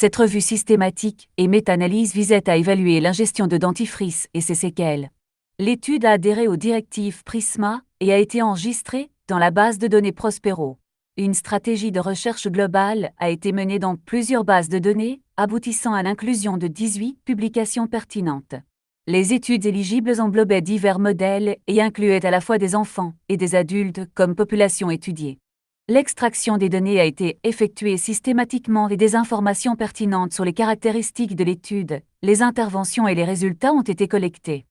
Cette revue systématique et méta-analyse visait à évaluer l'ingestion de dentifrice et ses séquelles. L'étude a adhéré aux directives PRISMA et a été enregistrée dans la base de données Prospero. Une stratégie de recherche globale a été menée dans plusieurs bases de données, aboutissant à l'inclusion de 18 publications pertinentes. Les études éligibles englobaient divers modèles et incluaient à la fois des enfants et des adultes comme population étudiée. L'extraction des données a été effectuée systématiquement et des informations pertinentes sur les caractéristiques de l'étude, les interventions et les résultats ont été collectés.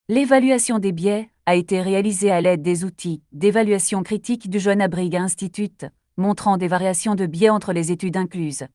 L'évaluation des biais a été réalisée à l'aide des outils d'évaluation critique du Joanna-Briggs Institute, montrant des variations de biais entre les études incluses.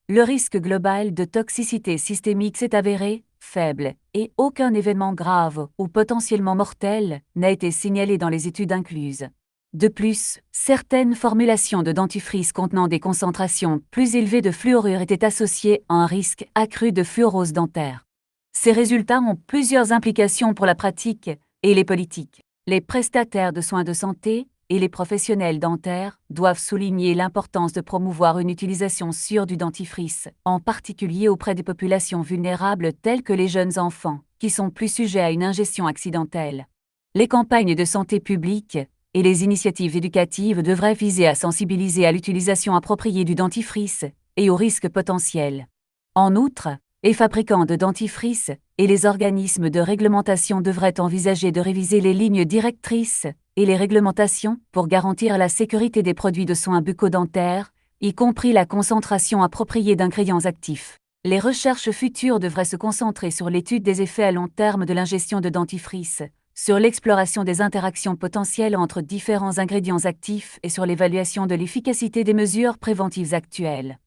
Le risque global de toxicité systémique s'est avéré faible et aucun événement grave ou potentiellement mortel n'a été signalé dans les études incluses. De plus, certaines formulations de dentifrice contenant des concentrations plus élevées de fluorure étaient associées à un risque accru de fluorose dentaire. Ces résultats ont plusieurs implications pour la pratique et les politiques. Les prestataires de soins de santé et les professionnels dentaires doivent souligner l'importance de promouvoir une utilisation sûre du dentifrice, en particulier auprès des populations vulnérables telles que les jeunes enfants, qui sont plus sujets à une ingestion accidentelle. Les campagnes de santé publique et les initiatives éducatives devraient viser à sensibiliser à l'utilisation appropriée du dentifrice et aux risques potentiels. En outre, les fabricants de dentifrice et les organismes de réglementation devraient envisager de réviser les lignes directrices et les réglementations pour garantir la sécurité des produits de soins bucco-dentaires, y compris la concentration appropriée d'ingrédients actifs. Les recherches futures devraient se concentrer sur l'étude des effets à long terme de l'ingestion de dentifrice, sur l'exploration des interactions potentielles entre différents ingrédients actifs et sur l'évaluation de l'efficacité des mesures préventives actuelles.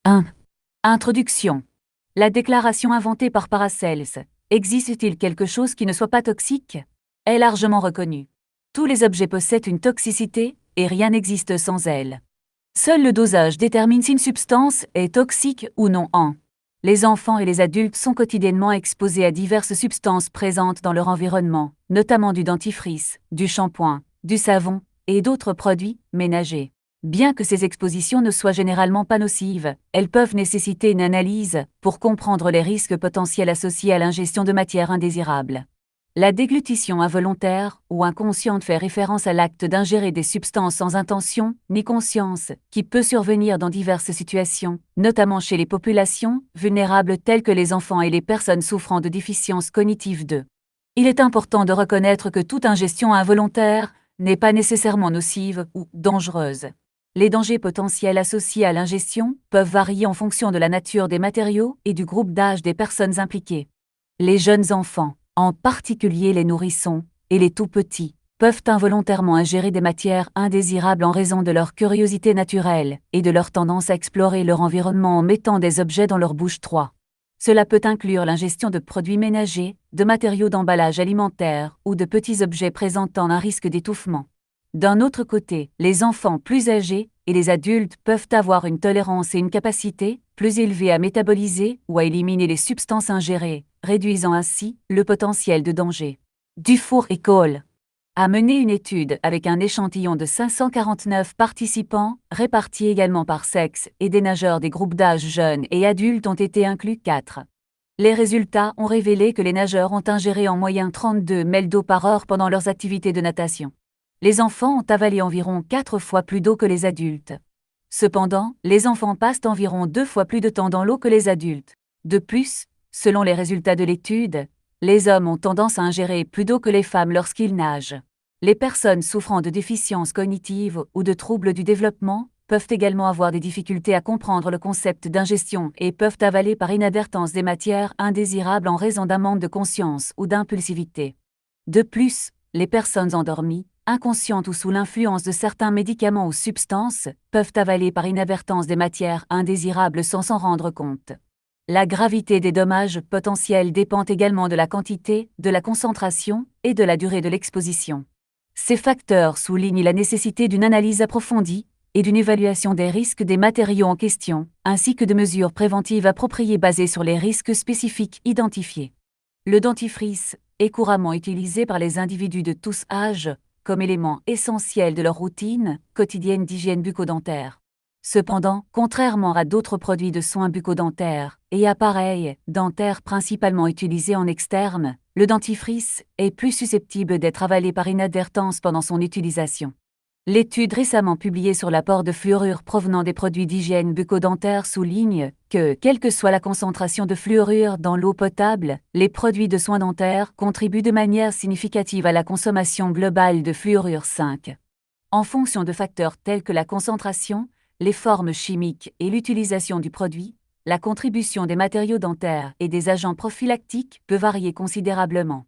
1. Introduction. La déclaration inventée par Paracels, existe-t-il quelque chose qui ne soit pas toxique, est largement reconnue. Tous les objets possèdent une toxicité et rien n'existe sans elle. Seul le dosage détermine si une substance est toxique ou non. Les enfants et les adultes sont quotidiennement exposés à diverses substances présentes dans leur environnement, notamment du dentifrice, du shampoing, du savon et d'autres produits ménagers. Bien que ces expositions ne soient généralement pas nocives, elles peuvent nécessiter une analyse pour comprendre les risques potentiels associés à l'ingestion de matières indésirables. La déglutition involontaire ou inconsciente fait référence à l'acte d'ingérer des substances sans intention ni conscience, qui peut survenir dans diverses situations, notamment chez les populations vulnérables telles que les enfants et les personnes souffrant de déficiences cognitives. Il est important de reconnaître que toute ingestion involontaire n'est pas nécessairement nocive ou dangereuse. Les dangers potentiels associés à l'ingestion peuvent varier en fonction de la nature des matériaux et du groupe d'âge des personnes impliquées. Les jeunes enfants, en particulier les nourrissons et les tout-petits, peuvent involontairement ingérer des matières indésirables en raison de leur curiosité naturelle et de leur tendance à explorer leur environnement en mettant des objets dans leur bouche. Cela peut inclure l'ingestion de produits ménagers, de matériaux d'emballage alimentaire ou de petits objets présentant un risque d'étouffement. D'un autre côté, les enfants plus âgés et les adultes peuvent avoir une tolérance et une capacité plus élevée à métaboliser ou à éliminer les substances ingérées, réduisant ainsi le potentiel de danger. Dufour et Cole a mené une étude avec un échantillon de 549 participants, répartis également par sexe, et des nageurs des groupes d'âge jeunes et adultes ont été inclus 4. Les résultats ont révélé que les nageurs ont ingéré en moyenne 32 ml d'eau par heure pendant leurs activités de natation. Les enfants ont avalé environ 4 fois plus d'eau que les adultes. Cependant, les enfants passent environ 2 fois plus de temps dans l'eau que les adultes. De plus, selon les résultats de l'étude, les hommes ont tendance à ingérer plus d'eau que les femmes lorsqu'ils nagent. Les personnes souffrant de déficiences cognitives ou de troubles du développement peuvent également avoir des difficultés à comprendre le concept d'ingestion et peuvent avaler par inadvertance des matières indésirables en raison d'un manque de conscience ou d'impulsivité. De plus, les personnes endormies, inconscientes ou sous l'influence de certains médicaments ou substances, peuvent avaler par inadvertance des matières indésirables sans s'en rendre compte. La gravité des dommages potentiels dépend également de la quantité, de la concentration et de la durée de l'exposition. Ces facteurs soulignent la nécessité d'une analyse approfondie et d'une évaluation des risques des matériaux en question, ainsi que de mesures préventives appropriées basées sur les risques spécifiques identifiés. Le dentifrice est couramment utilisé par les individus de tous âges comme élément essentiel de leur routine quotidienne d'hygiène bucco-dentaire. Cependant, contrairement à d'autres produits de soins bucco-dentaires et appareils dentaires principalement utilisés en externe, le dentifrice est plus susceptible d'être avalé par inadvertance pendant son utilisation. L'étude récemment publiée sur l'apport de fluorure provenant des produits d'hygiène bucco-dentaire souligne que, quelle que soit la concentration de fluorure dans l'eau potable, les produits de soins dentaires contribuent de manière significative à la consommation globale de fluorure 5. En fonction de facteurs tels que la concentration, les formes chimiques et l'utilisation du produit, la contribution des matériaux dentaires et des agents prophylactiques peut varier considérablement.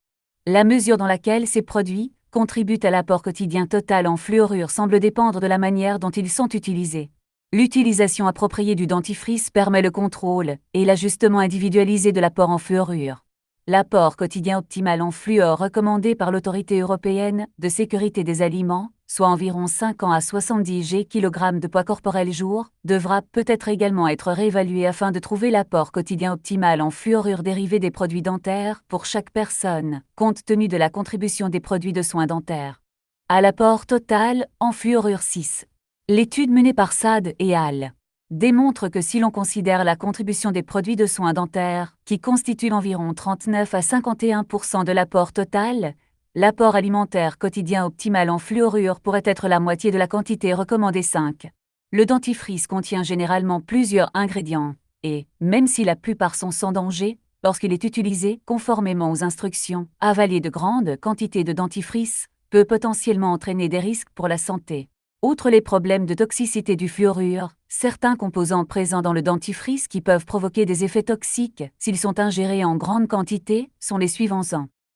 La mesure dans laquelle ces produits contribuent à l'apport quotidien total en fluorure semble dépendre de la manière dont ils sont utilisés. L'utilisation appropriée du dentifrice permet le contrôle et l'ajustement individualisé de l'apport en fluorure. L'apport quotidien optimal en fluor recommandé par l'Autorité européenne de sécurité des aliments, soit environ 50 à 70 g/kg de poids corporel jour, devra peut-être également être réévalué afin de trouver l'apport quotidien optimal en fluorure dérivé des produits dentaires pour chaque personne, compte tenu de la contribution des produits de soins dentaires à l'apport total en fluorure 6. L'étude menée par Sade et al. Démontre que si l'on considère la contribution des produits de soins dentaires, qui constituent environ 39 à 51% de l'apport total, l'apport alimentaire quotidien optimal en fluorure pourrait être la moitié de la quantité recommandée 5. Le dentifrice contient généralement plusieurs ingrédients, et, même si la plupart sont sans danger, lorsqu'il est utilisé conformément aux instructions, avaler de grandes quantités de dentifrice peut potentiellement entraîner des risques pour la santé. Outre les problèmes de toxicité du fluorure, certains composants présents dans le dentifrice qui peuvent provoquer des effets toxiques s'ils sont ingérés en grande quantité sont les suivants.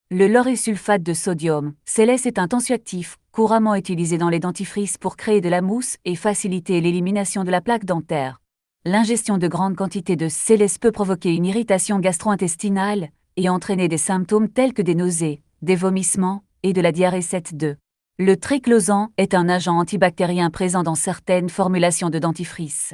Le laurésulfate de sodium, SLS, est un tensioactif couramment utilisé dans les dentifrices pour créer de la mousse et faciliter l'élimination de la plaque dentaire. L'ingestion de grandes quantités de SLS peut provoquer une irritation gastro-intestinale et entraîner des symptômes tels que des nausées, des vomissements et de la diarrhée 7-2. Le triclosan est un agent antibactérien présent dans certaines formulations de dentifrice.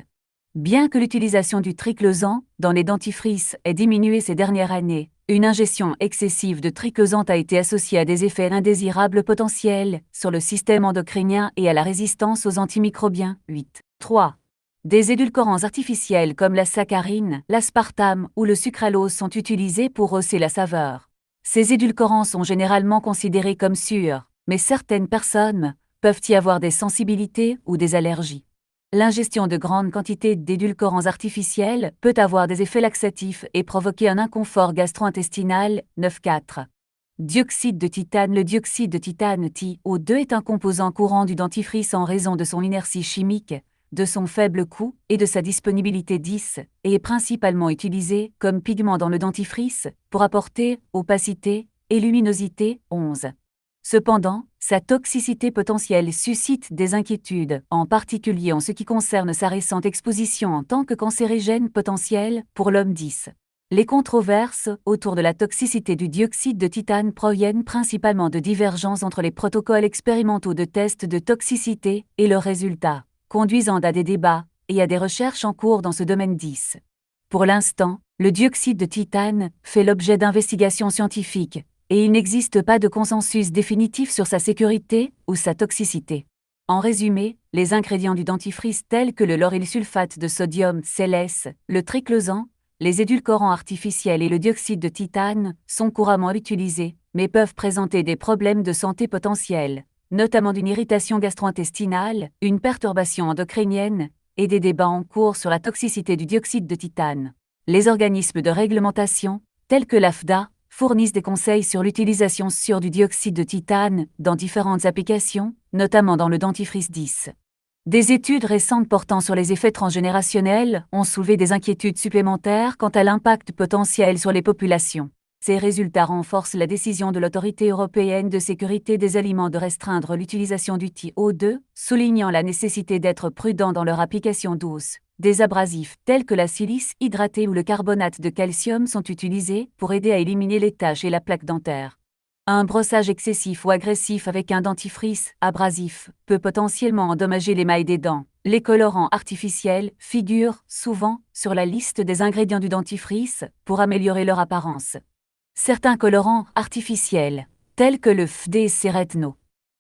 Bien que l'utilisation du triclosan dans les dentifrices ait diminué ces dernières années, une ingestion excessive de triclosan a été associée à des effets indésirables potentiels sur le système endocrinien et à la résistance aux antimicrobiens. 8. 3. Des édulcorants artificiels comme la saccharine, l'aspartame ou le sucralose sont utilisés pour hausser la saveur. Ces édulcorants sont généralement considérés comme sûrs, mais certaines personnes peuvent y avoir des sensibilités ou des allergies. L'ingestion de grandes quantités d'édulcorants artificiels peut avoir des effets laxatifs et provoquer un inconfort gastro-intestinal. 9.4. Dioxyde de titane. Le dioxyde de titane TiO2 est un composant courant du dentifrice en raison de son inertie chimique, de son faible coût et de sa disponibilité 10, et est principalement utilisé comme pigment dans le dentifrice pour apporter opacité et luminosité. 11. Cependant, sa toxicité potentielle suscite des inquiétudes, en particulier en ce qui concerne sa récente exposition en tant que cancérigène potentiel pour l'homme 10. Les controverses autour de la toxicité du dioxyde de titane proviennent principalement de divergences entre les protocoles expérimentaux de tests de toxicité et leurs résultats, conduisant à des débats et à des recherches en cours dans ce domaine 10. Pour l'instant, le dioxyde de titane fait l'objet d'investigations scientifiques, et il n'existe pas de consensus définitif sur sa sécurité ou sa toxicité. En résumé, les ingrédients du dentifrice tels que le lauryl-sulfate de sodium SLS, le triclosan, les édulcorants artificiels et le dioxyde de titane sont couramment utilisés, mais peuvent présenter des problèmes de santé potentiels, notamment d'une irritation gastro-intestinale, une perturbation endocrinienne et des débats en cours sur la toxicité du dioxyde de titane. Les organismes de réglementation, tels que l'AFDA, fournissent des conseils sur l'utilisation sûre du dioxyde de titane dans différentes applications, notamment dans le dentifrice 10. Des études récentes portant sur les effets transgénérationnels ont soulevé des inquiétudes supplémentaires quant à l'impact potentiel sur les populations. Ces résultats renforcent la décision de l'Autorité européenne de sécurité des aliments de restreindre l'utilisation du TiO2, soulignant la nécessité d'être prudent dans leur application douce. Des abrasifs tels que la silice hydratée ou le carbonate de calcium sont utilisés pour aider à éliminer les taches et la plaque dentaire. Un brossage excessif ou agressif avec un dentifrice abrasif peut potentiellement endommager l'émail des dents. Les colorants artificiels figurent souvent sur la liste des ingrédients du dentifrice pour améliorer leur apparence. Certains colorants artificiels, tels que le FD-Ceretno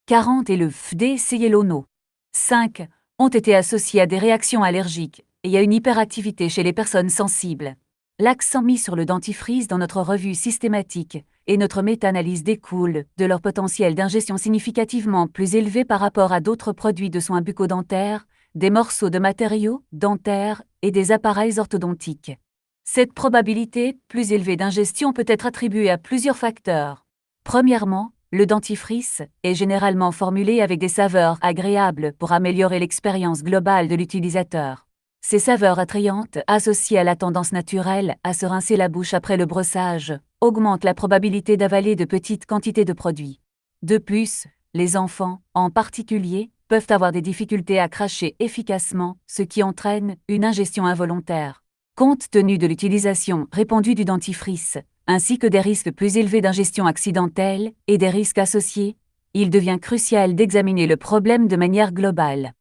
40 et le FD-Cielono 5, ont été associés à des réactions allergiques et à une hyperactivité chez les personnes sensibles. L'accent mis sur le dentifrice dans notre revue systématique et notre méta-analyse découle de leur potentiel d'ingestion significativement plus élevé par rapport à d'autres produits de soins bucco-dentaires, des morceaux de matériaux dentaires et des appareils orthodontiques. Cette probabilité plus élevée d'ingestion peut être attribuée à plusieurs facteurs. Premièrement, le dentifrice est généralement formulé avec des saveurs agréables pour améliorer l'expérience globale de l'utilisateur. Ces saveurs attrayantes, associées à la tendance naturelle à se rincer la bouche après le brossage, augmentent la probabilité d'avaler de petites quantités de produits. De plus, les enfants, en particulier, peuvent avoir des difficultés à cracher efficacement, ce qui entraîne une ingestion involontaire. Compte tenu de l'utilisation répandue du dentifrice, ainsi que des risques plus élevés d'ingestion accidentelle et des risques associés, il devient crucial d'examiner le problème de manière globale.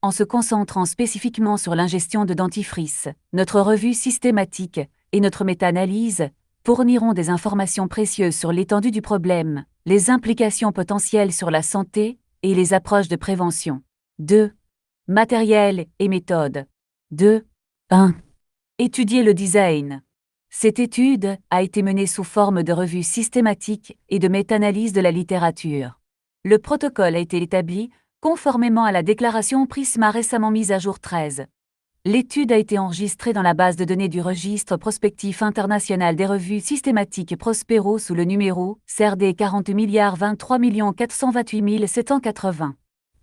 En se concentrant spécifiquement sur l'ingestion de dentifrice, notre revue systématique et notre méta-analyse fourniront des informations précieuses sur l'étendue du problème, les implications potentielles sur la santé et les approches de prévention. 2. Matériel et méthode. 2. 1. Étudier le design. Cette étude a été menée sous forme de revue systématique et de méta-analyse de la littérature. Le protocole a été établi conformément à la déclaration PRISMA récemment mise à jour 13. L'étude a été enregistrée dans la base de données du registre prospectif international des revues systématiques Prospero sous le numéro CRD 40 428 780.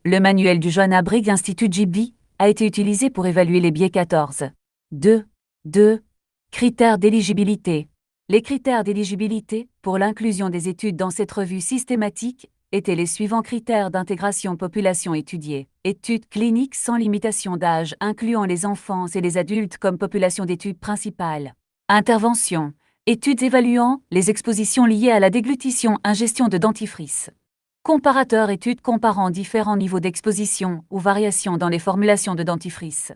Le manuel du Joanna Briggs Institute JB a été utilisé pour évaluer les biais 14. 2. Critères d'éligibilité. Les critères d'éligibilité pour l'inclusion des études dans cette revue systématique étaient les suivants critères d'intégration population étudiée. Études cliniques sans limitation d'âge incluant les enfants et les adultes comme population d'études principale. Intervention. Études évaluant les expositions liées à la déglutition ingestion de dentifrice. Comparateur. Études comparant différents niveaux d'exposition ou variations dans les formulations de dentifrice.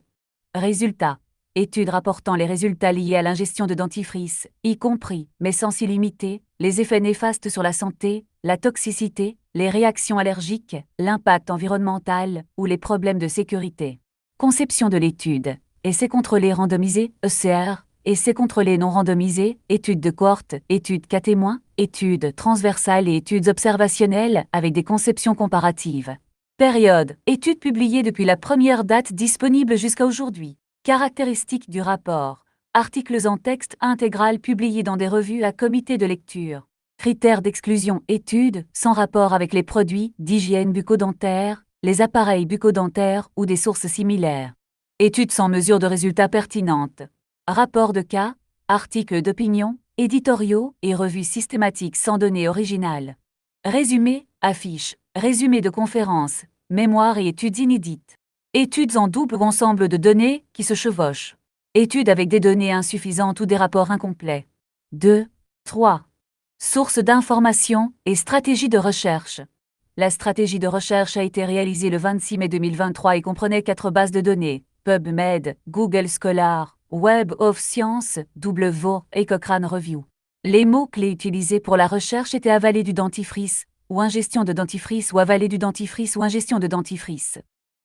Résultats. Études rapportant les résultats liés à l'ingestion de dentifrice, y compris, mais sans s'y limiter, les effets néfastes sur la santé, la toxicité, les réactions allergiques, l'impact environnemental ou les problèmes de sécurité. Conception de l'étude. Essais contrôlés randomisés, ECR, essais contrôlés non randomisés, études de cohorte, études cas témoins, études transversales et études observationnelles avec des conceptions comparatives. Période. Études publiées depuis la première date disponible jusqu'à aujourd'hui. Caractéristiques du rapport. Articles en texte intégral publiés dans des revues à comité de lecture. Critères d'exclusion. Études sans rapport avec les produits d'hygiène bucco-dentaire, les appareils bucco-dentaires ou des sources similaires. Études sans mesure de résultats pertinentes. Rapport de cas, articles d'opinion, éditoriaux et revues systématiques sans données originales. Résumé, affiches, résumé de conférences, mémoires et études inédites. Études en double ensemble de données qui se chevauchent. Études avec des données insuffisantes ou des rapports incomplets. 2. 3. Sources d'information et stratégie de recherche. La stratégie de recherche a été réalisée le 26 mai 2023 et comprenait 4 bases de données, PubMed, Google Scholar, Web of Science, WVO et Cochrane Review. Les mots-clés utilisés pour la recherche étaient avaler du dentifrice, ou ingestion de dentifrice ou avaler du dentifrice ou ingestion de dentifrice.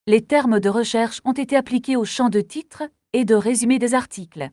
Les termes de recherche ont été appliqués au champ de titre et de résumé des articles.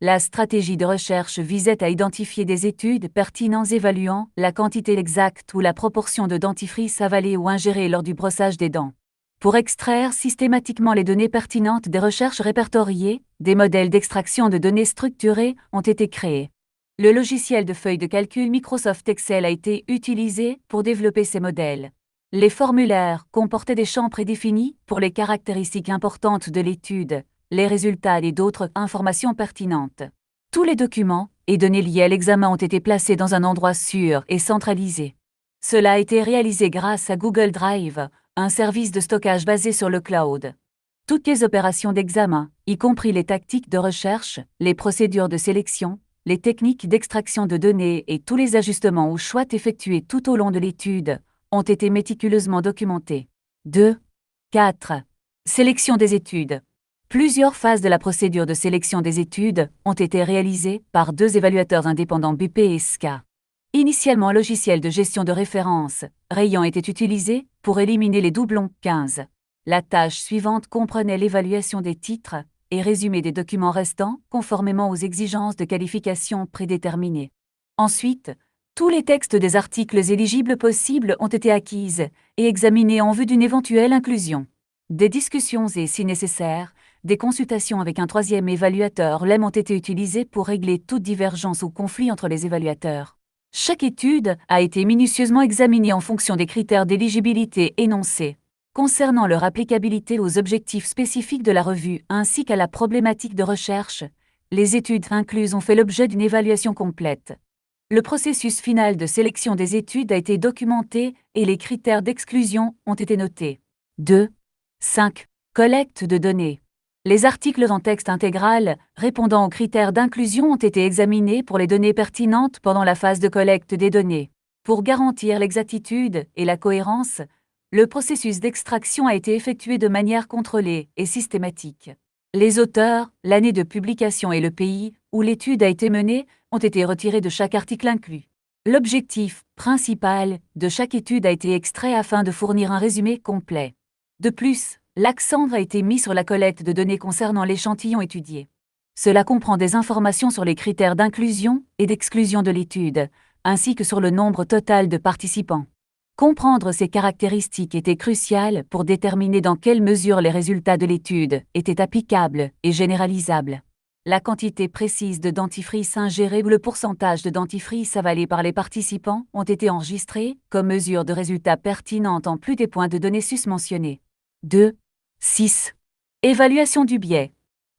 La stratégie de recherche visait à identifier des études pertinentes évaluant la quantité exacte ou la proportion de dentifrice avalé ou ingéré lors du brossage des dents. Pour extraire systématiquement les données pertinentes des recherches répertoriées, des modèles d'extraction de données structurées ont été créés. Le logiciel de feuilles de calcul Microsoft Excel a été utilisé pour développer ces modèles. Les formulaires comportaient des champs prédéfinis pour les caractéristiques importantes de l'étude, les résultats et d'autres informations pertinentes. Tous les documents et données liées à l'examen ont été placés dans un endroit sûr et centralisé. Cela a été réalisé grâce à Google Drive, un service de stockage basé sur le cloud. Toutes les opérations d'examen, y compris les tactiques de recherche, les procédures de sélection, les techniques d'extraction de données et tous les ajustements ou choix effectués tout au long de l'étude, ont été méticuleusement documentés. 2. 4. Sélection des études. Plusieurs phases de la procédure de sélection des études ont été réalisées par 2 évaluateurs indépendants BP et SCA. Initialement, un logiciel de gestion de référence, Rayon était utilisé pour éliminer les doublons 15. La tâche suivante comprenait l'évaluation des titres et résumé des documents restants conformément aux exigences de qualification prédéterminées. Ensuite, tous les textes des articles éligibles possibles ont été acquises et examinés en vue d'une éventuelle inclusion. Des discussions et, si nécessaire, des consultations avec un troisième évaluateur LEM ont été utilisées pour régler toute divergence ou conflit entre les évaluateurs. Chaque étude a été minutieusement examinée en fonction des critères d'éligibilité énoncés, concernant leur applicabilité aux objectifs spécifiques de la revue ainsi qu'à la problématique de recherche. Les études incluses ont fait l'objet d'une évaluation complète. Le processus final de sélection des études a été documenté et les critères d'exclusion ont été notés. 2. 5. Collecte de données. Les articles en texte intégral répondant aux critères d'inclusion ont été examinés pour les données pertinentes pendant la phase de collecte des données. Pour garantir l'exactitude et la cohérence, le processus d'extraction a été effectué de manière contrôlée et systématique. Les auteurs, l'année de publication et le pays où l'étude a été menée ont été retirés de chaque article inclus. L'objectif principal de chaque étude a été extrait afin de fournir un résumé complet. De plus, l'accent a été mis sur la collecte de données concernant l'échantillon étudié. Cela comprend des informations sur les critères d'inclusion et d'exclusion de l'étude, ainsi que sur le nombre total de participants. Comprendre ces caractéristiques était crucial pour déterminer dans quelle mesure les résultats de l'étude étaient applicables et généralisables. La quantité précise de dentifrice ingérée ou le pourcentage de dentifrice avalé par les participants ont été enregistrés comme mesure de résultats pertinente en plus des points de données susmentionnés. 2. 6. Évaluation du biais.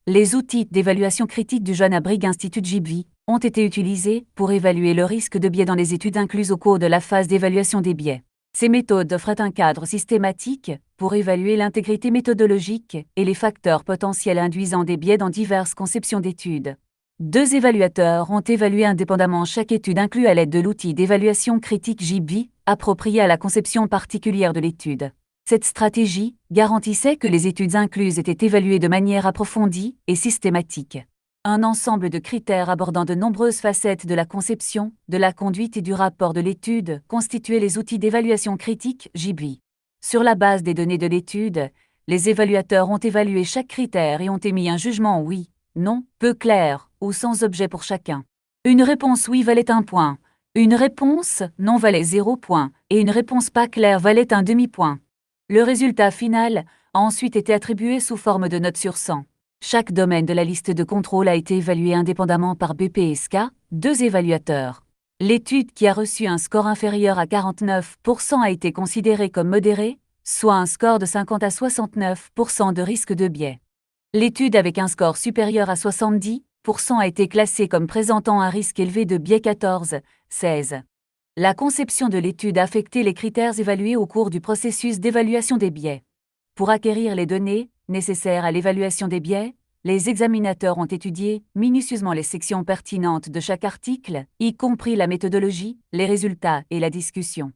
Les outils d'évaluation critique du Jeune Abrig Institut JBV ont été utilisés pour évaluer le risque de biais dans les études incluses au cours de la phase d'évaluation des biais. Ces méthodes offrent un cadre systématique pour évaluer l'intégrité méthodologique et les facteurs potentiels induisant des biais dans diverses conceptions d'études. 2 évaluateurs ont évalué indépendamment chaque étude inclue à l'aide de l'outil d'évaluation critique JBV approprié à la conception particulière de l'étude. Cette stratégie garantissait que les études incluses étaient évaluées de manière approfondie et systématique. Un ensemble de critères abordant de nombreuses facettes de la conception, de la conduite et du rapport de l'étude constituaient les outils d'évaluation critique JBV. Sur la base des données de l'étude, les évaluateurs ont évalué chaque critère et ont émis un jugement oui, non, peu clair ou sans objet pour chacun. Une réponse oui valait 1 point, une réponse non valait 0 point et une réponse pas claire valait un demi-point. Le résultat final a ensuite été attribué sous forme de notes sur 100. Chaque domaine de la liste de contrôle a été évalué indépendamment par BPSK, 2 évaluateurs. L'étude qui a reçu un score inférieur à 49% a été considérée comme modérée, soit un score de 50 à 69% de risque de biais. L'étude avec un score supérieur à 70% a été classée comme présentant un risque élevé de biais 14-16. La conception de l'étude a affecté les critères évalués au cours du processus d'évaluation des biais. Pour acquérir les données nécessaires à l'évaluation des biais, les examinateurs ont étudié minutieusement les sections pertinentes de chaque article, y compris la méthodologie, les résultats et la discussion.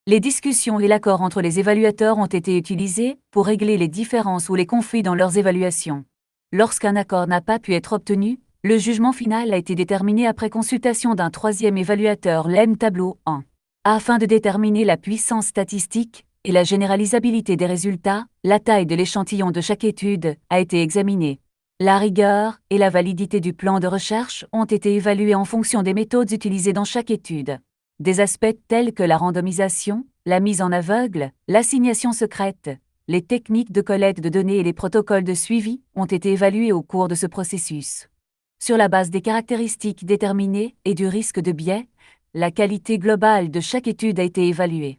Les discussions et l'accord entre les évaluateurs ont été utilisés pour régler les différences ou les conflits dans leurs évaluations. Lorsqu'un accord n'a pas pu être obtenu, le jugement final a été déterminé après consultation d'un troisième évaluateur LEM tableau 1. Afin de déterminer la puissance statistique et la généralisabilité des résultats, la taille de l'échantillon de chaque étude a été examinée. La rigueur et la validité du plan de recherche ont été évalués en fonction des méthodes utilisées dans chaque étude. Des aspects tels que la randomisation, la mise en aveugle, l'assignation secrète, les techniques de collecte de données et les protocoles de suivi ont été évalués au cours de ce processus. Sur la base des caractéristiques déterminées et du risque de biais, la qualité globale de chaque étude a été évaluée.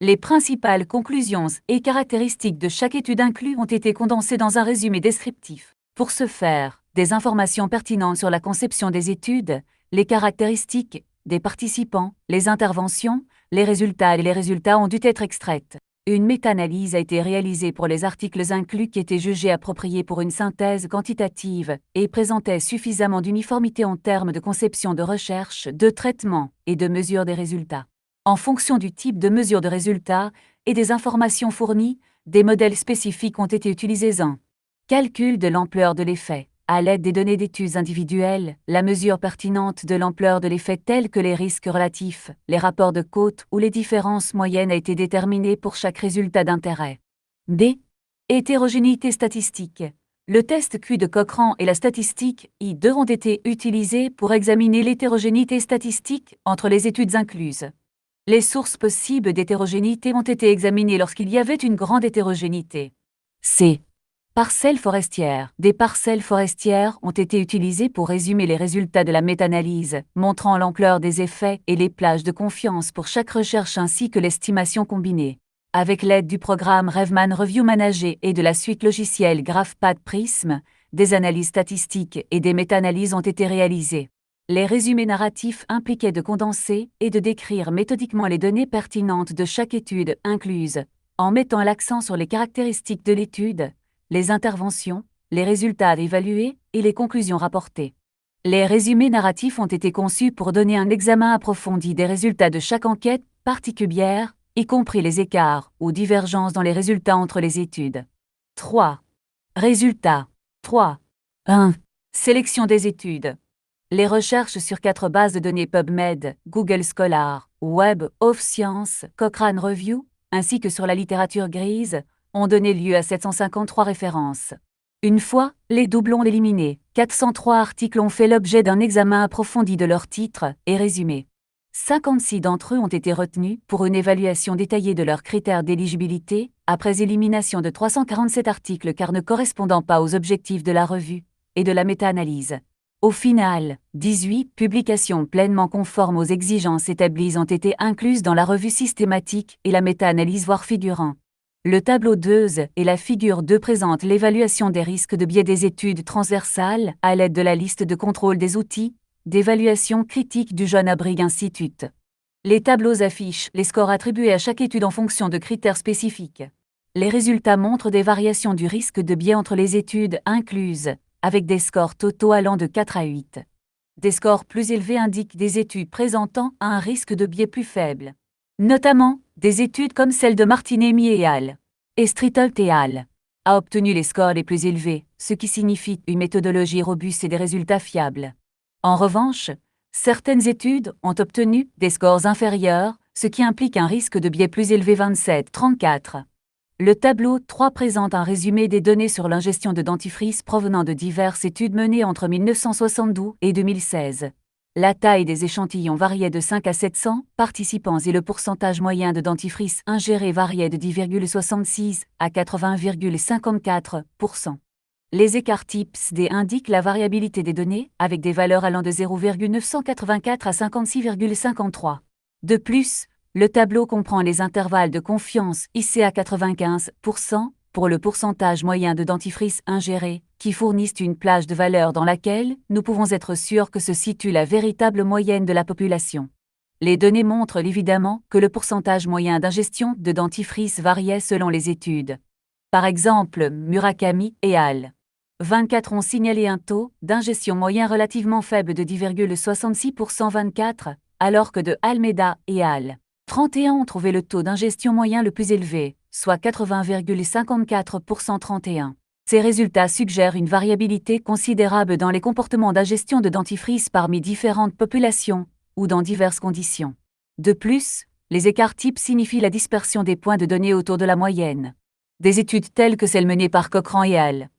Les principales conclusions et caractéristiques de chaque étude inclue ont été condensées dans un résumé descriptif. Pour ce faire, des informations pertinentes sur la conception des études, les caractéristiques des participants, les interventions, les résultats et les résultats ont dû être extraites. Une méta-analyse a été réalisée pour les articles inclus qui étaient jugés appropriés pour une synthèse quantitative et présentaient suffisamment d'uniformité en termes de conception de recherche, de traitement et de mesure des résultats. En fonction du type de mesure de résultats et des informations fournies, des modèles spécifiques ont été utilisés. 1. Calcul de l'ampleur de l'effet. À l'aide des données d'études individuelles, la mesure pertinente de l'ampleur de l'effet telle que les risques relatifs, les rapports de côte ou les différences moyennes a été déterminée pour chaque résultat d'intérêt. B. Hétérogénéité statistique. Le test Q de Cochrane et la statistique I2 ont été utilisés pour examiner l'hétérogénéité statistique entre les études incluses. Les sources possibles d'hétérogénéité ont été examinées lorsqu'il y avait une grande hétérogénéité. C. Parcelles forestières. Des parcelles forestières ont été utilisées pour résumer les résultats de la méta-analyse, montrant l'ampleur des effets et les plages de confiance pour chaque recherche ainsi que l'estimation combinée. Avec l'aide du programme Revman Review Manager et de la suite logicielle GraphPad Prism, des analyses statistiques et des méta-analyses ont été réalisées. Les résumés narratifs impliquaient de condenser et de décrire méthodiquement les données pertinentes de chaque étude incluse, en mettant l'accent sur les caractéristiques de l'étude, les interventions, les résultats évalués et les conclusions rapportées. Les résumés narratifs ont été conçus pour donner un examen approfondi des résultats de chaque enquête particulière, y compris les écarts ou divergences dans les résultats entre les études. 3. Résultats. 3. 1. Sélection des études. Les recherches sur 4 bases de données PubMed, Google Scholar, Web of Science, Cochrane Review, ainsi que sur la littérature grise, ont donné lieu à 753 références. Une fois les doublons éliminés, 403 articles ont fait l'objet d'un examen approfondi de leurs titres et résumés. 56 d'entre eux ont été retenus pour une évaluation détaillée de leurs critères d'éligibilité, après élimination de 347 articles car ne correspondant pas aux objectifs de la revue et de la méta-analyse. Au final, 18 publications pleinement conformes aux exigences établies ont été incluses dans la revue systématique et la méta-analyse voire figurant. Le tableau 2 et la figure 2 présentent l'évaluation des risques de biais des études transversales à l'aide de la liste de contrôle des outils d'évaluation critique du John Abrig Institute. Les tableaux affichent les scores attribués à chaque étude en fonction de critères spécifiques. Les résultats montrent des variations du risque de biais entre les études incluses, avec des scores totaux allant de 4 à 8. Des scores plus élevés indiquent des études présentant un risque de biais plus faible. Notamment, des études comme celle de Martinemi et al. Et Streetolt et al. a obtenu les scores les plus élevés, ce qui signifie une méthodologie robuste et des résultats fiables. En revanche, certaines études ont obtenu des scores inférieurs, ce qui implique un risque de biais plus élevé 27-34. Le tableau 3 présente un résumé des données sur l'ingestion de dentifrice provenant de diverses études menées entre 1972 et 2016. La taille des échantillons variait de 5 à 700 participants et le pourcentage moyen de dentifrice ingéré variait de 10,66 à 80,54%. Les écarts TIPS D indiquent la variabilité des données, avec des valeurs allant de 0,984 à 56,53. De plus, le tableau comprend les intervalles de confiance IC à 95% pour le pourcentage moyen de dentifrice ingéré, qui fournissent une plage de valeurs dans laquelle nous pouvons être sûrs que se situe la véritable moyenne de la population. Les données montrent évidemment que le pourcentage moyen d'ingestion de dentifrice variait selon les études. Par exemple, Murakami et al. 24 ont signalé un taux d'ingestion moyen relativement faible de 10,66% 24, alors que de Almeida et al. 31 ont trouvé le taux d'ingestion moyen le plus élevé, soit 80,54% 31. Ces résultats suggèrent une variabilité considérable dans les comportements d'ingestion de dentifrice parmi différentes populations ou dans diverses conditions. De plus, les écarts types signifient la dispersion des points de données autour de la moyenne. Des études telles que celles menées par Cochrane et al.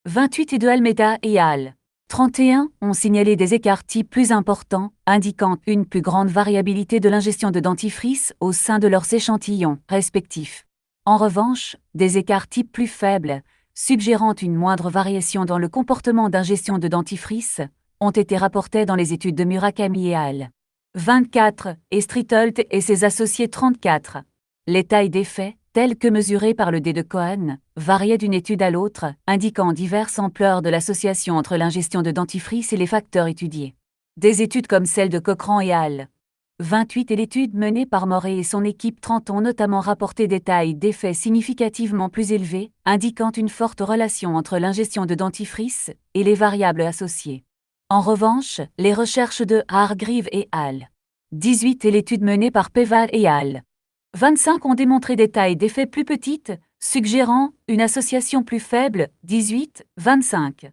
28 et de Almeida et al. 31 ont signalé des écarts types plus importants, indiquant une plus grande variabilité de l'ingestion de dentifrice au sein de leurs échantillons respectifs. En revanche, des écarts types plus faibles, suggérant une moindre variation dans le comportement d'ingestion de dentifrice, ont été rapportés dans les études de Murakami et al. 24 et Streetolt et ses associés 34. Les tailles d'effets, telles que mesurées par le D de Cohen, variaient d'une étude à l'autre, indiquant diverses ampleurs de l'association entre l'ingestion de dentifrice et les facteurs étudiés. Des études comme celle de Cochrane et al. 28 et l'étude menée par Morey et son équipe 30 ont notamment rapporté des tailles d'effets significativement plus élevées, indiquant une forte relation entre l'ingestion de dentifrice et les variables associées. En revanche, les recherches de Hargreaves et al. 18 et l'étude menée par Peval et al. 25 ont démontré des tailles d'effets plus petites, suggérant une association plus faible, 18-25.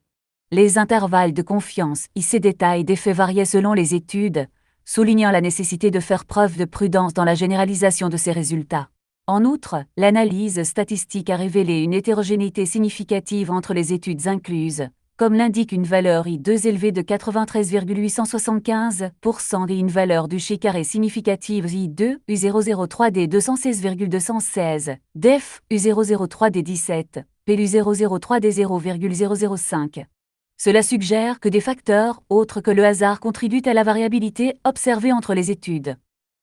Les intervalles de confiance et ces détails d'effets variaient selon les études, soulignant la nécessité de faire preuve de prudence dans la généralisation de ces résultats. En outre, l'analyse statistique a révélé une hétérogénéité significative entre les études incluses, comme l'indique une valeur I2 élevée de 93,875% et une valeur du chi-carré significative I2 U003D 216,216, DEF U003D 17, PLU 003D 0,005. Cela suggère que des facteurs autres que le hasard contribuent à la variabilité observée entre les études.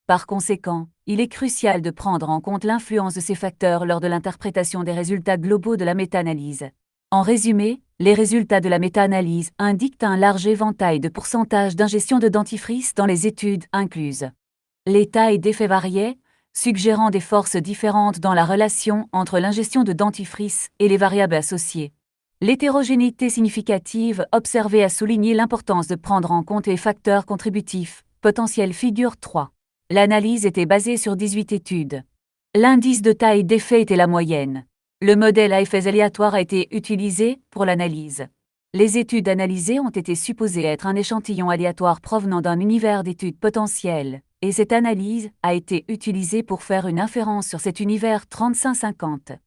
Par conséquent, il est crucial de prendre en compte l'influence de ces facteurs lors de l'interprétation des résultats globaux de la méta-analyse. En résumé, les résultats de la méta-analyse indiquent un large éventail de pourcentages d'ingestion de dentifrice dans les études incluses. Les tailles d'effets variaient, suggérant des forces différentes dans la relation entre l'ingestion de dentifrice et les variables associées. L'hétérogénéité significative observée a souligné l'importance de prendre en compte les facteurs contributifs, potentiels figure 3. L'analyse était basée sur 18 études. L'indice de taille d'effet était la moyenne. Le modèle à effets aléatoires a été utilisé pour l'analyse. Les études analysées ont été supposées être un échantillon aléatoire provenant d'un univers d'études potentielles, et cette analyse a été utilisée pour faire une inférence sur cet univers 35-50.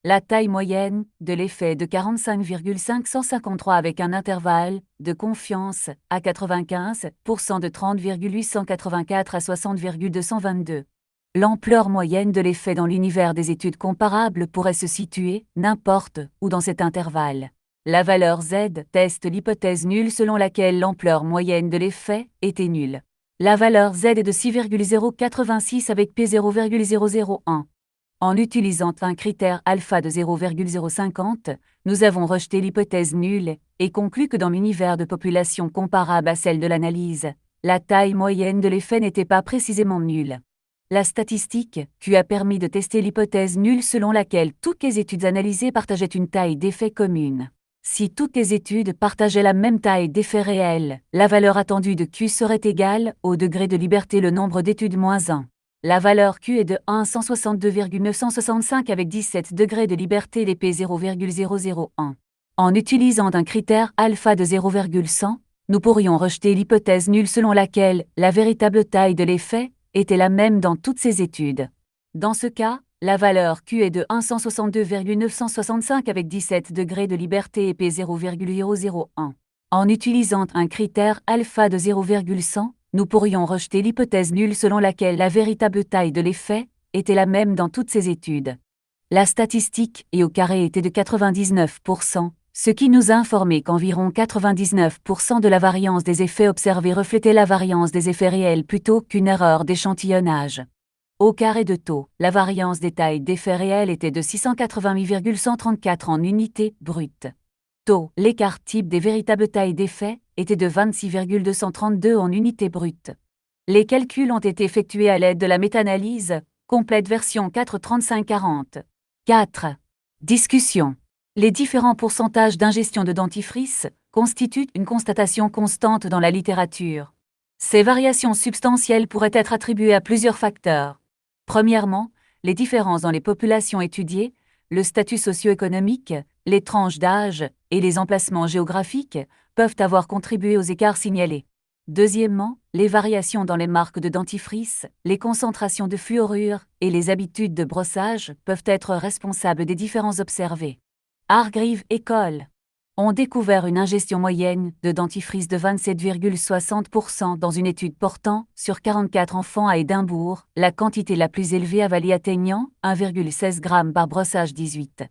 La taille moyenne de l'effet est de 45,553 avec un intervalle de confiance à 95% de 30,884 à 60,222. L'ampleur moyenne de l'effet dans l'univers des études comparables pourrait se situer n'importe où dans cet intervalle. La valeur Z teste l'hypothèse nulle selon laquelle l'ampleur moyenne de l'effet était nulle. La valeur Z est de 6,086 avec P 0,001. En utilisant un critère alpha de 0,050, nous avons rejeté l'hypothèse nulle et conclu que dans l'univers de population comparable à celle de l'analyse, la taille moyenne de l'effet n'était pas précisément nulle. La statistique Q a permis de tester l'hypothèse nulle selon laquelle toutes les études analysées partageaient une taille d'effet commune. Si toutes les études partageaient la même taille d'effet réel, la valeur attendue de Q serait égale au degré de liberté le nombre d'études moins 1. La valeur Q est de 162,965 avec 17 degrés de liberté d'P 0,001. En utilisant un critère alpha de 0,100, nous pourrions rejeter l'hypothèse nulle selon laquelle la véritable taille de l'effet était la même dans toutes ces études. Dans ce cas, la valeur Q est de 162,965 avec 17 degrés de liberté et P 0,001. En utilisant un critère alpha de 0,100, nous pourrions rejeter l'hypothèse nulle selon laquelle la véritable taille de l'effet était la même dans toutes ces études. La statistique E au carré était de 99%, ce qui nous a informé qu'environ 99% de la variance des effets observés reflétait la variance des effets réels plutôt qu'une erreur d'échantillonnage. Au carré de taux, la variance des tailles d'effets réels était de 688,134 en unités brutes. Taux, l'écart type des véritables tailles d'effets, était de 26,232 en unités brutes. Les calculs ont été effectués à l'aide de la méta-analyse, complète version 4.3540. 4. Discussion. Les différents pourcentages d'ingestion de dentifrice constituent une constatation constante dans la littérature. Ces variations substantielles pourraient être attribuées à plusieurs facteurs. Premièrement, les différences dans les populations étudiées, le statut socio-économique, les tranches d'âge et les emplacements géographiques peuvent avoir contribué aux écarts signalés. Deuxièmement, les variations dans les marques de dentifrice, les concentrations de fluorure et les habitudes de brossage peuvent être responsables des différences observées. Hargreaves et Cole ont découvert une ingestion moyenne de dentifrice de 27,60% dans une étude portant sur 44 enfants à Édimbourg, la quantité la plus élevée avalée atteignant 1,16 g par brossage 18.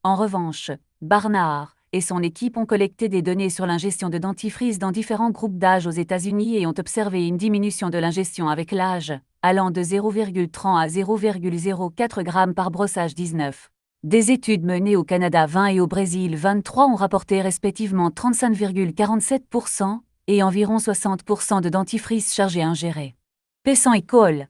En revanche, Barnard et son équipe ont collecté des données sur l'ingestion de dentifrice dans différents groupes d'âge aux États-Unis et ont observé une diminution de l'ingestion avec l'âge, allant de 0,30 à 0,04 g par brossage 19. Des études menées au Canada 20 et au Brésil 23 ont rapporté respectivement 35,47% et environ 60% de dentifrice chargé ingéré. Pessan et Cole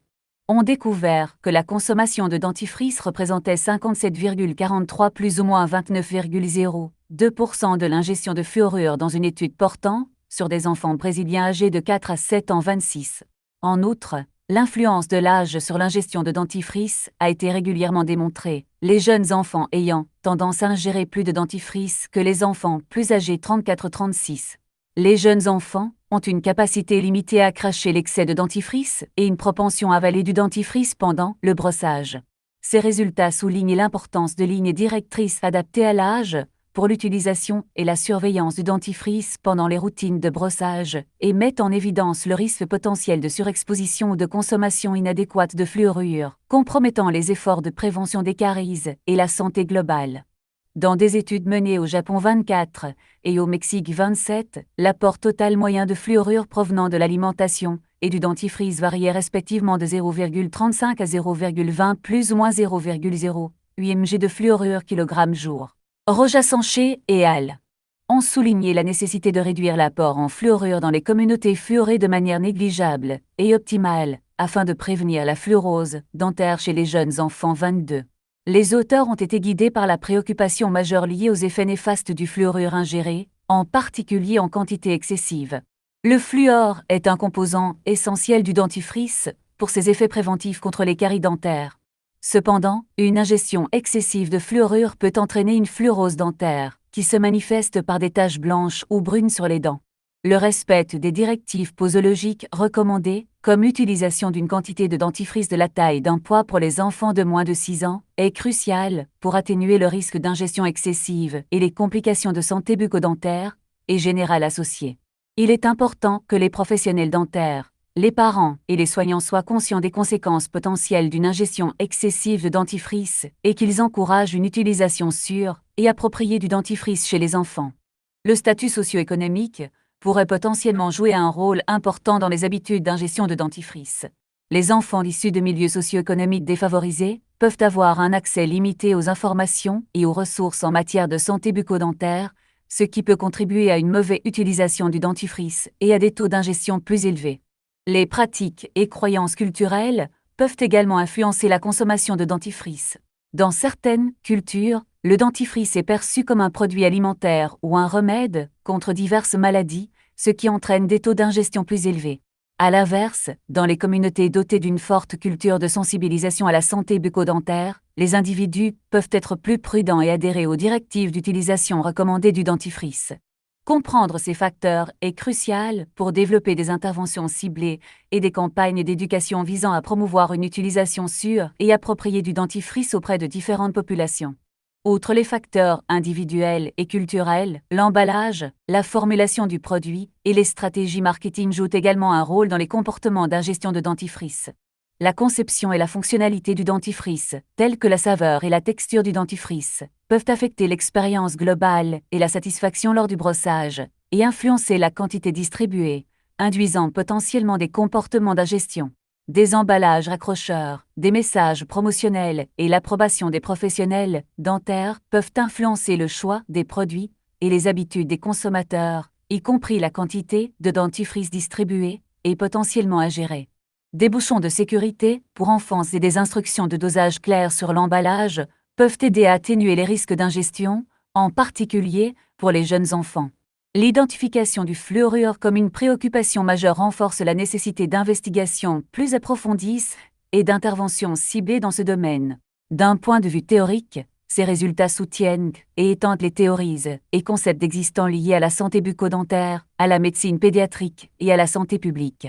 ont découvert que la consommation de dentifrice représentait 57,43 plus ou moins 29,02% de l'ingestion de fluorure dans une étude portant sur des enfants brésiliens âgés de 4 à 7 ans 26. En outre, l'influence de l'âge sur l'ingestion de dentifrice a été régulièrement démontrée, les jeunes enfants ayant tendance à ingérer plus de dentifrice que les enfants plus âgés 34-36. Les jeunes enfants ont une capacité limitée à cracher l'excès de dentifrice et une propension à avaler du dentifrice pendant le brossage. Ces résultats soulignent l'importance de lignes directrices adaptées à l'âge, pour l'utilisation et la surveillance du dentifrice pendant les routines de brossage, et mettent en évidence le risque potentiel de surexposition ou de consommation inadéquate de fluorure, compromettant les efforts de prévention des caries et la santé globale. Dans des études menées au Japon 24 et au Mexique 27, l'apport total moyen de fluorure provenant de l'alimentation et du dentifrice variait respectivement de 0,35 à 0,20 plus ou moins 0,08 mg de fluorure kg/jour. Roja Sanché et al. ont souligné la nécessité de réduire l'apport en fluorure dans les communautés fluorées de manière négligeable et optimale, afin de prévenir la fluorose dentaire chez les jeunes enfants 22. Les auteurs ont été guidés par la préoccupation majeure liée aux effets néfastes du fluorure ingéré, en particulier en quantité excessive. Le fluor est un composant essentiel du dentifrice pour ses effets préventifs contre les caries dentaires. Cependant, une ingestion excessive de fluorure peut entraîner une fluorose dentaire, qui se manifeste par des taches blanches ou brunes sur les dents. Le respect des directives posologiques recommandées, comme l'utilisation d'une quantité de dentifrice de la taille d'un poids pour les enfants de moins de 6 ans, est crucial pour atténuer le risque d'ingestion excessive et les complications de santé bucco-dentaire et générale associées. Il est important que les professionnels dentaires, les parents et les soignants soient conscients des conséquences potentielles d'une ingestion excessive de dentifrice et qu'ils encouragent une utilisation sûre et appropriée du dentifrice chez les enfants. Le statut socio-économique pourrait potentiellement jouer un rôle important dans les habitudes d'ingestion de dentifrice. Les enfants issus de milieux socio-économiques défavorisés peuvent avoir un accès limité aux informations et aux ressources en matière de santé bucco-dentaire, ce qui peut contribuer à une mauvaise utilisation du dentifrice et à des taux d'ingestion plus élevés. Les pratiques et croyances culturelles peuvent également influencer la consommation de dentifrice. Dans certaines cultures, le dentifrice est perçu comme un produit alimentaire ou un remède contre diverses maladies, ce qui entraîne des taux d'ingestion plus élevés. À l'inverse, dans les communautés dotées d'une forte culture de sensibilisation à la santé bucco-dentaire, les individus peuvent être plus prudents et adhérer aux directives d'utilisation recommandées du dentifrice. Comprendre ces facteurs est crucial pour développer des interventions ciblées et des campagnes d'éducation visant à promouvoir une utilisation sûre et appropriée du dentifrice auprès de différentes populations. Outre les facteurs individuels et culturels, l'emballage, la formulation du produit et les stratégies marketing jouent également un rôle dans les comportements d'ingestion de dentifrice. La conception et la fonctionnalité du dentifrice, telles que la saveur et la texture du dentifrice, peuvent affecter l'expérience globale et la satisfaction lors du brossage, et influencer la quantité distribuée, induisant potentiellement des comportements d'ingestion. Des emballages accrocheurs, des messages promotionnels et l'approbation des professionnels dentaires peuvent influencer le choix des produits et les habitudes des consommateurs, y compris la quantité de dentifrice distribuée et potentiellement ingérée. Des bouchons de sécurité pour enfants et des instructions de dosage claires sur l'emballage peuvent aider à atténuer les risques d'ingestion, en particulier pour les jeunes enfants. L'identification du fluorure comme une préoccupation majeure renforce la nécessité d'investigations plus approfondies et d'interventions ciblées dans ce domaine. D'un point de vue théorique, ces résultats soutiennent et étendent les théories et concepts existants liés à la santé bucco-dentaire, à la médecine pédiatrique et à la santé publique.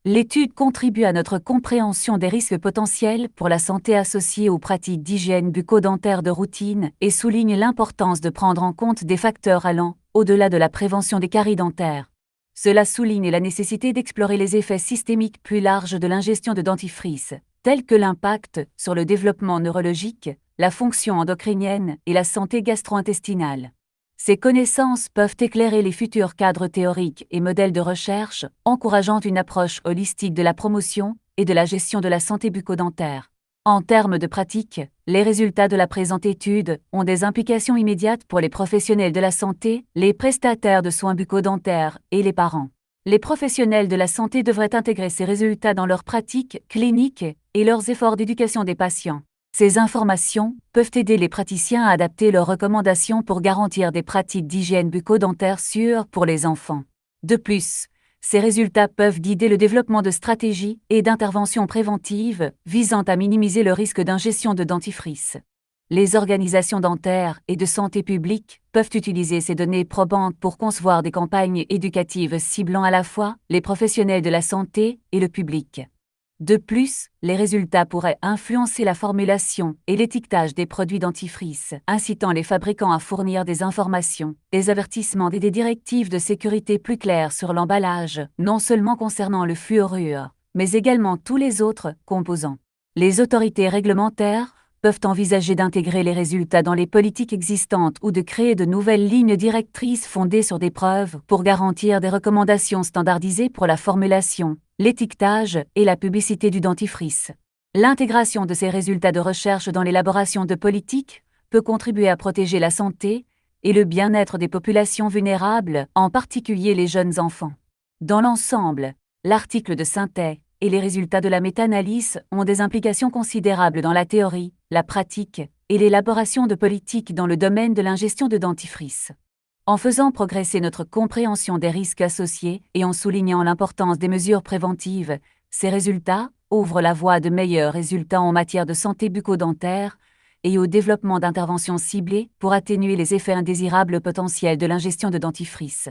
L'étude contribue à notre compréhension des risques potentiels pour la santé associés aux pratiques d'hygiène bucco-dentaire de routine et souligne l'importance de prendre en compte des facteurs allant au-delà de la prévention des caries dentaires. Cela souligne la nécessité d'explorer les effets systémiques plus larges de l'ingestion de dentifrice, tels que l'impact sur le développement neurologique, la fonction endocrinienne et la santé gastro-intestinale. Ces connaissances peuvent éclairer les futurs cadres théoriques et modèles de recherche, encourageant une approche holistique de la promotion et de la gestion de la santé bucco-dentaire. En termes de pratique, les résultats de la présente étude ont des implications immédiates pour les professionnels de la santé, les prestataires de soins bucco-dentaires et les parents. Les professionnels de la santé devraient intégrer ces résultats dans leurs pratiques cliniques et leurs efforts d'éducation des patients. Ces informations peuvent aider les praticiens à adapter leurs recommandations pour garantir des pratiques d'hygiène bucco-dentaire sûres pour les enfants. De plus, ces résultats peuvent guider le développement de stratégies et d'interventions préventives visant à minimiser le risque d'ingestion de dentifrice. Les organisations dentaires et de santé publique peuvent utiliser ces données probantes pour concevoir des campagnes éducatives ciblant à la fois les professionnels de la santé et le public. De plus, les résultats pourraient influencer la formulation et l'étiquetage des produits dentifrice, incitant les fabricants à fournir des informations, des avertissements et des directives de sécurité plus claires sur l'emballage, non seulement concernant le fluorure, mais également tous les autres composants. Les autorités réglementaires peuvent envisager d'intégrer les résultats dans les politiques existantes ou de créer de nouvelles lignes directrices fondées sur des preuves pour garantir des recommandations standardisées pour la formulation, l'étiquetage et la publicité du dentifrice. L'intégration de ces résultats de recherche dans l'élaboration de politiques peut contribuer à protéger la santé et le bien-être des populations vulnérables, en particulier les jeunes enfants. Dans l'ensemble, l'article de synthèse et les résultats de la méta-analyse ont des implications considérables dans la théorie, la pratique et l'élaboration de politiques dans le domaine de l'ingestion de dentifrice. En faisant progresser notre compréhension des risques associés et en soulignant l'importance des mesures préventives, ces résultats ouvrent la voie à de meilleurs résultats en matière de santé bucco-dentaire et au développement d'interventions ciblées pour atténuer les effets indésirables potentiels de l'ingestion de dentifrice.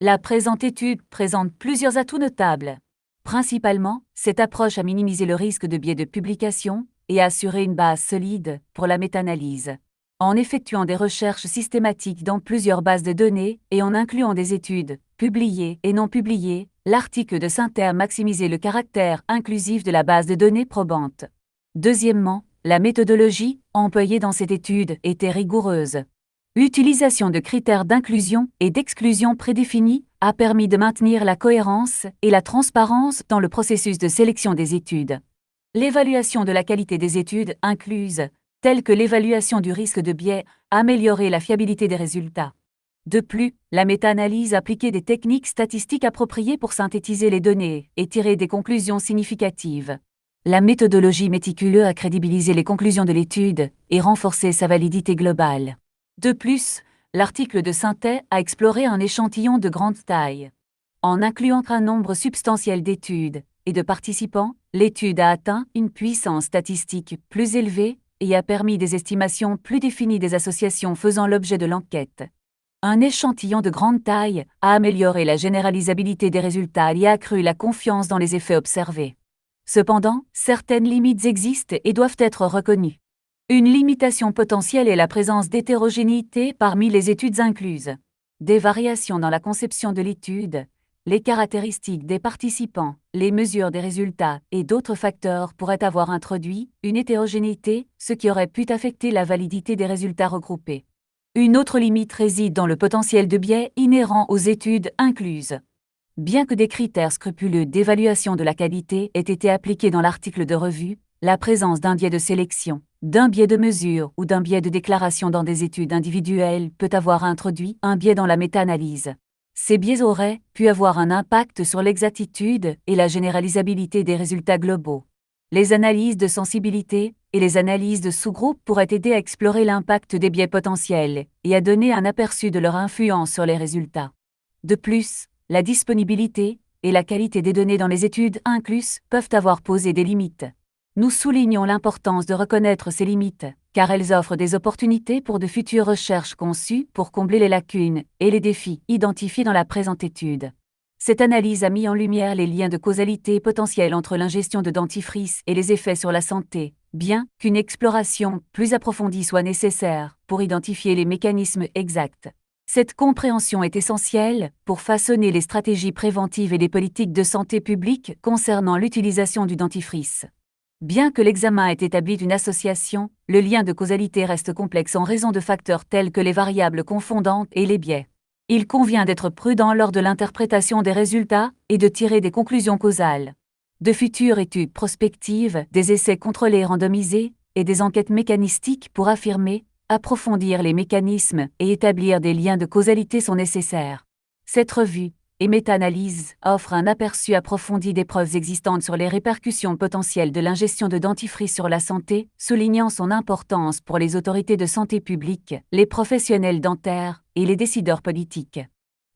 La présente étude présente plusieurs atouts notables. Principalement, cette approche a minimisé le risque de biais de publication et a assuré une base solide pour la méta-analyse. En effectuant des recherches systématiques dans plusieurs bases de données et en incluant des études publiées et non publiées, l'article de synthèse a maximisé le caractère inclusif de la base de données probante. Deuxièmement, la méthodologie employée dans cette étude était rigoureuse. L'utilisation de critères d'inclusion et d'exclusion prédéfinis a permis de maintenir la cohérence et la transparence dans le processus de sélection des études. L'évaluation de la qualité des études incluses, telles que l'évaluation du risque de biais, a amélioré la fiabilité des résultats. De plus, la méta-analyse appliquait des techniques statistiques appropriées pour synthétiser les données et tirer des conclusions significatives. La méthodologie méticuleuse a crédibilisé les conclusions de l'étude et renforcé sa validité globale. De plus, l'article de synthèse a exploré un échantillon de grande taille. En incluant un nombre substantiel d'études et de participants, l'étude a atteint une puissance statistique plus élevée et a permis des estimations plus définies des associations faisant l'objet de l'enquête. Un échantillon de grande taille a amélioré la généralisabilité des résultats et a accru la confiance dans les effets observés. Cependant, certaines limites existent et doivent être reconnues. Une limitation potentielle est la présence d'hétérogénéité parmi les études incluses. Des variations dans la conception de l'étude, les caractéristiques des participants, les mesures des résultats et d'autres facteurs pourraient avoir introduit une hétérogénéité, ce qui aurait pu affecter la validité des résultats regroupés. Une autre limite réside dans le potentiel de biais inhérent aux études incluses. Bien que des critères scrupuleux d'évaluation de la qualité aient été appliqués dans l'article de revue, la présence d'un biais de sélection, d'un biais de mesure ou d'un biais de déclaration dans des études individuelles peut avoir introduit un biais dans la méta-analyse. Ces biais auraient pu avoir un impact sur l'exactitude et la généralisabilité des résultats globaux. Les analyses de sensibilité et les analyses de sous-groupes pourraient aider à explorer l'impact des biais potentiels et à donner un aperçu de leur influence sur les résultats. De plus, la disponibilité et la qualité des données dans les études incluses peuvent avoir posé des limites. Nous soulignons l'importance de reconnaître ces limites, car elles offrent des opportunités pour de futures recherches conçues pour combler les lacunes et les défis identifiés dans la présente étude. Cette analyse a mis en lumière les liens de causalité potentiels entre l'ingestion de dentifrice et les effets sur la santé, bien qu'une exploration plus approfondie soit nécessaire pour identifier les mécanismes exacts. Cette compréhension est essentielle pour façonner les stratégies préventives et les politiques de santé publique concernant l'utilisation du dentifrice. Bien que l'examen ait établi une association, le lien de causalité reste complexe en raison de facteurs tels que les variables confondantes et les biais. Il convient d'être prudent lors de l'interprétation des résultats et de tirer des conclusions causales. De futures études prospectives, des essais contrôlés randomisés et des enquêtes mécanistiques pour affirmer, approfondir les mécanismes et établir des liens de causalité sont nécessaires. Cette revue et méta-analyse offre un aperçu approfondi des preuves existantes sur les répercussions potentielles de l'ingestion de dentifrice sur la santé, soulignant son importance pour les autorités de santé publique, les professionnels dentaires et les décideurs politiques.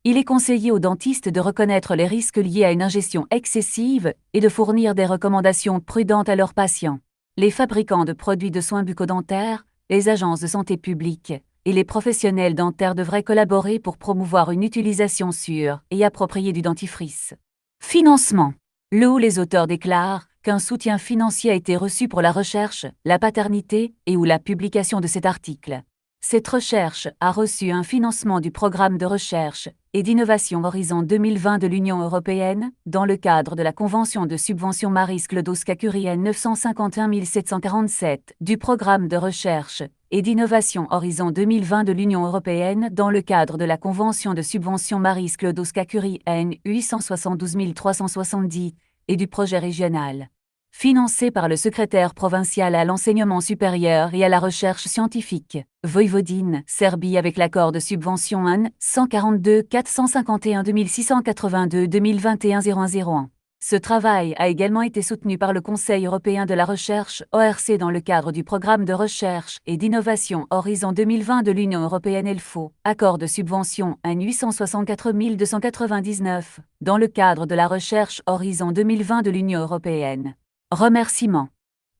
Il est conseillé aux dentistes de reconnaître les risques liés à une ingestion excessive et de fournir des recommandations prudentes à leurs patients. Les fabricants de produits de soins bucco-dentaires, les agences de santé publique et les professionnels dentaires devraient collaborer pour promouvoir une utilisation sûre et appropriée du dentifrice. Financement. Les auteurs déclarent qu'un soutien financier a été reçu pour la recherche, la paternité et ou la publication de cet article. Cette recherche a reçu un financement du programme de recherche et d'innovation Horizon 2020 de l'Union européenne, dans le cadre de la Convention de subvention Marie Sklodowska-Curie N 951 747, du programme de recherche et d'innovation Horizon 2020 de l'Union européenne dans le cadre de la Convention de subvention Marie Sklodowska-Curie N 872 370 et du projet régional. Financé par le secrétaire provincial à l'enseignement supérieur et à la recherche scientifique, Voïvodine, Serbie avec l'accord de subvention AN 142 451 2682 2021 0101. Ce travail a également été soutenu par le Conseil européen de la recherche ORC dans le cadre du programme de recherche et d'innovation Horizon 2020 de l'Union européenne ELFO, accord de subvention AN 864 299, dans le cadre de la recherche Horizon 2020 de l'Union européenne. Remerciements.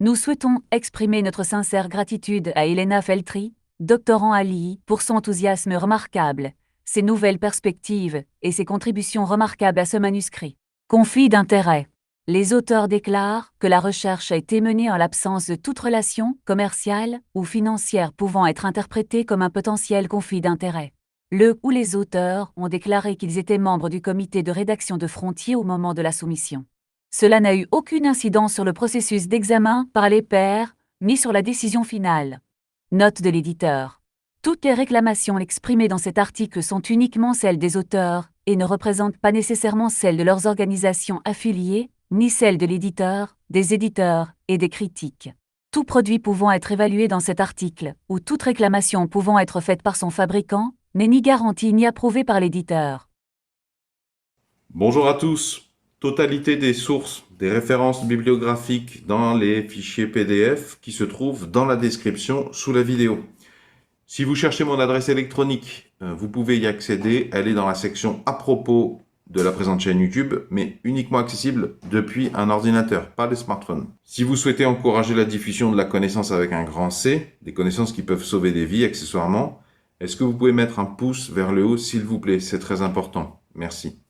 Nous souhaitons exprimer notre sincère gratitude à Elena Feltri, doctorant à l'II, pour son enthousiasme remarquable, ses nouvelles perspectives et ses contributions remarquables à ce manuscrit. Conflit d'intérêts. Les auteurs déclarent que la recherche a été menée en l'absence de toute relation commerciale ou financière pouvant être interprétée comme un potentiel conflit d'intérêts. Le ou les auteurs ont déclaré qu'ils étaient membres du comité de rédaction de Frontier au moment de la soumission. Cela n'a eu aucune incidence sur le processus d'examen par les pairs, ni sur la décision finale. Note de l'éditeur. Toutes les réclamations exprimées dans cet article sont uniquement celles des auteurs et ne représentent pas nécessairement celles de leurs organisations affiliées, ni celles de l'éditeur, des éditeurs et des critiques. Tout produit pouvant être évalué dans cet article, ou toute réclamation pouvant être faite par son fabricant, n'est ni garantie ni approuvée par l'éditeur. Bonjour à tous. Totalité des sources, des références bibliographiques dans les fichiers PDF qui se trouvent dans la description sous la vidéo. Si vous cherchez mon adresse électronique, vous pouvez y accéder. Elle est dans la section à propos de la présente chaîne YouTube, mais uniquement accessible depuis un ordinateur, pas le smartphone. Si vous souhaitez encourager la diffusion de la connaissance avec un grand C, des connaissances qui peuvent sauver des vies accessoirement, est-ce que vous pouvez mettre un pouce vers le haut s'il vous plaît? C'est très important. Merci.